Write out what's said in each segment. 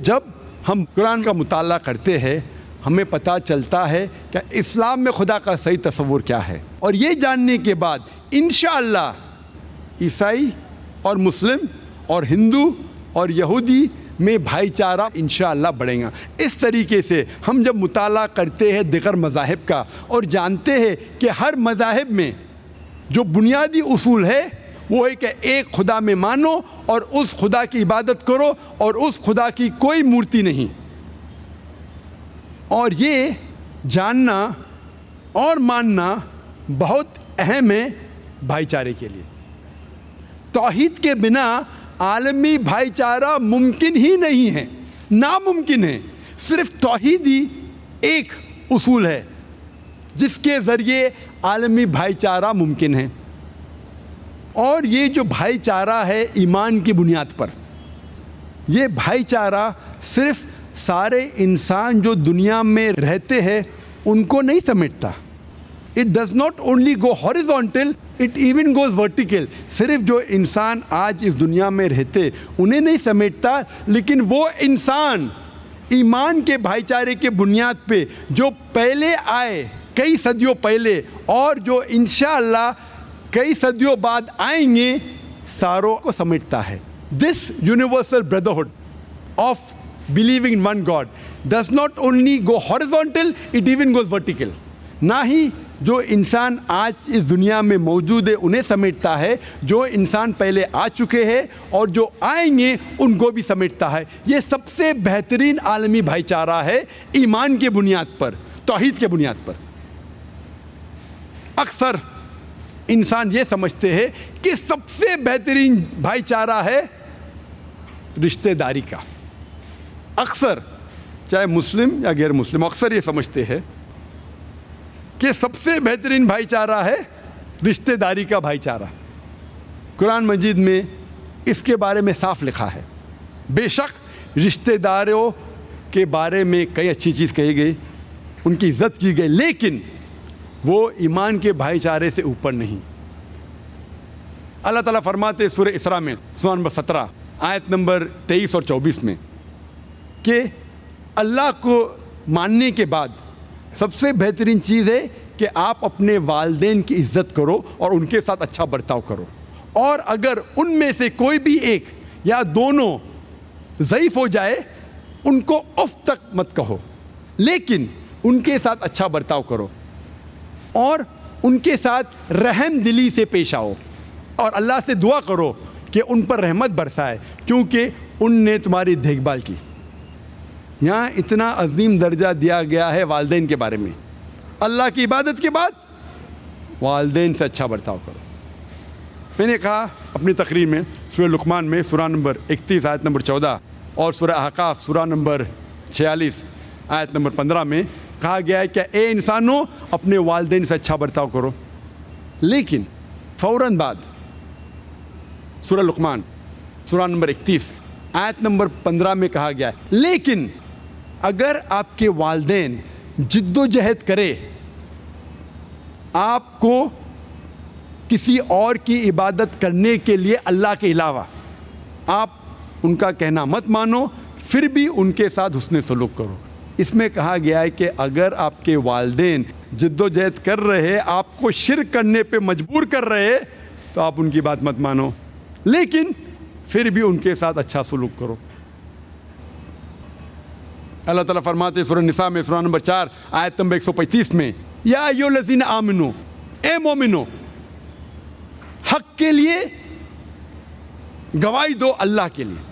جب ہم قرآن کا مطالعہ کرتے ہیں ہمیں پتہ چلتا ہے کہ اسلام میں خدا کا صحیح تصور کیا ہے، اور یہ جاننے کے بعد انشاءاللہ عیسائی اور مسلم اور ہندو اور یہودی میں بھائی چارہ انشاءاللہ بڑھیں گا۔ اس طریقے سے ہم جب مطالعہ کرتے ہیں دیگر مذاہب کا اور جانتے ہیں کہ ہر مذاہب میں جو بنیادی اصول ہے وہ ہے کہ ایک خدا میں مانو اور اس خدا کی عبادت کرو اور اس خدا کی کوئی مورتی نہیں، اور یہ جاننا اور ماننا بہت اہم ہے بھائی چارے کے لیے۔ توحید کے بنا عالمی بھائی چارہ ممکن ہی نہیں ہے، ناممکن ہے۔ صرف توحید ہی ایک اصول ہے جس کے ذریعے عالمی بھائی چارہ ممکن ہے، اور یہ جو بھائی چارہ ہے ایمان کی بنیاد پر، یہ بھائی چارہ صرف سارے انسان جو دنیا میں رہتے ہیں ان کو نہیں سمیٹتا۔ It does not only go horizontal, it even goes vertical۔ صرف جو انسان آج اس دنیا میں رہتے انہیں نہیں سمیٹتا، لیکن وہ انسان ایمان کے بھائی چارے کے بنیاد پہ جو پہلے آئے کئی صدیوں پہلے اور جو انشاءاللہ کئی صدیوں بعد آئیں گے، ساروں کو سمیٹتا ہے۔ This universal brotherhood of believing in one God does not only go horizontal, it even goes vertical۔ نہ ہی جو انسان آج اس دنیا میں موجود ہے انہیں سمیٹتا ہے، جو انسان پہلے آ چکے ہیں اور جو آئیں گے ان کو بھی سمیٹتا ہے۔ یہ سب سے بہترین عالمی بھائی چارہ ہے ایمان کے بنیاد پر، توحید کے بنیاد پر۔ اکثر انسان یہ سمجھتے ہیں کہ سب سے بہترین بھائی چارہ ہے رشتہ داری کا۔ اکثر چاہے مسلم یا غیر مسلم اکثر یہ سمجھتے ہیں کہ سب سے بہترین بھائی چارہ ہے رشتہ داری کا بھائی چارہ۔ قرآن مجید میں اس کے بارے میں صاف لکھا ہے۔ بے شک رشتہ داروں کے بارے میں کئی اچھی چیز کہی گئی، ان کی عزت کی گئی، لیکن وہ ایمان کے بھائی چارے سے اوپر نہیں۔ اللہ تعالیٰ فرماتے سورہ اسراء میں سورہ نمبر 17 آیت نمبر 23 اور 24 میں کہ اللہ کو ماننے کے بعد سب سے بہترین چیز ہے کہ آپ اپنے والدین کی عزت کرو اور ان کے ساتھ اچھا برتاؤ کرو، اور اگر ان میں سے کوئی بھی ایک یا دونوں ضعیف ہو جائے ان کو اف تک مت کہو، لیکن ان کے ساتھ اچھا برتاؤ کرو اور ان کے ساتھ رحم دلی سے پیش آؤ، اور اللہ سے دعا کرو کہ ان پر رحمت برسائے کیونکہ ان نے تمہاری دیکھ بھال کی۔ یہاں اتنا عظیم درجہ دیا گیا ہے والدین کے بارے میں۔ اللہ کی عبادت کے بعد والدین سے اچھا برتاؤ کرو۔ میں نے کہا اپنی تقریر میں سورہ لقمان میں سورہ نمبر 31 آیت نمبر 14 اور سورہ احقاف سورہ نمبر 46 آیت نمبر 15 میں کہا گیا ہے کہ اے انسانوں اپنے والدین سے اچھا برتاؤ کرو، لیکن فوراً بعد سورہ لقمان سورہ نمبر 31 آیت نمبر 15 میں کہا گیا ہے لیکن اگر آپ کے والدین جد و جہد کرے آپ کو کسی اور کی عبادت کرنے کے لیے اللہ کے علاوہ، آپ ان کا کہنا مت مانو، پھر بھی ان کے ساتھ حسن سلوک کرو۔ اس میں کہا گیا ہے کہ اگر آپ کے والدین جد و جہد کر رہے، آپ کو شرک کرنے پہ مجبور کر رہے، تو آپ ان کی بات مت مانو، لیکن پھر بھی ان کے ساتھ اچھا سلوک کرو۔ اللہ تعالیٰ فرماتے سورہ نساء میں سورہ نمبر 4 آیت نمبر 135 میں یا ایھا الذین آمنو، اے مومنو حق کے لیے گواہی دو، اللہ کے لیے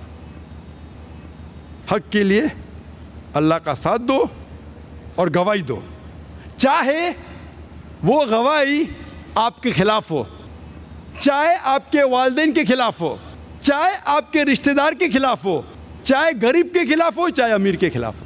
حق کے لیے اللہ کا ساتھ دو اور گواہی دو، چاہے وہ گواہی آپ کے خلاف ہو، چاہے آپ کے والدین کے خلاف ہو، چاہے آپ کے رشتہ دار کے خلاف ہو، چاہے غریب کے خلاف ہو، چاہے امیر کے خلاف ہو۔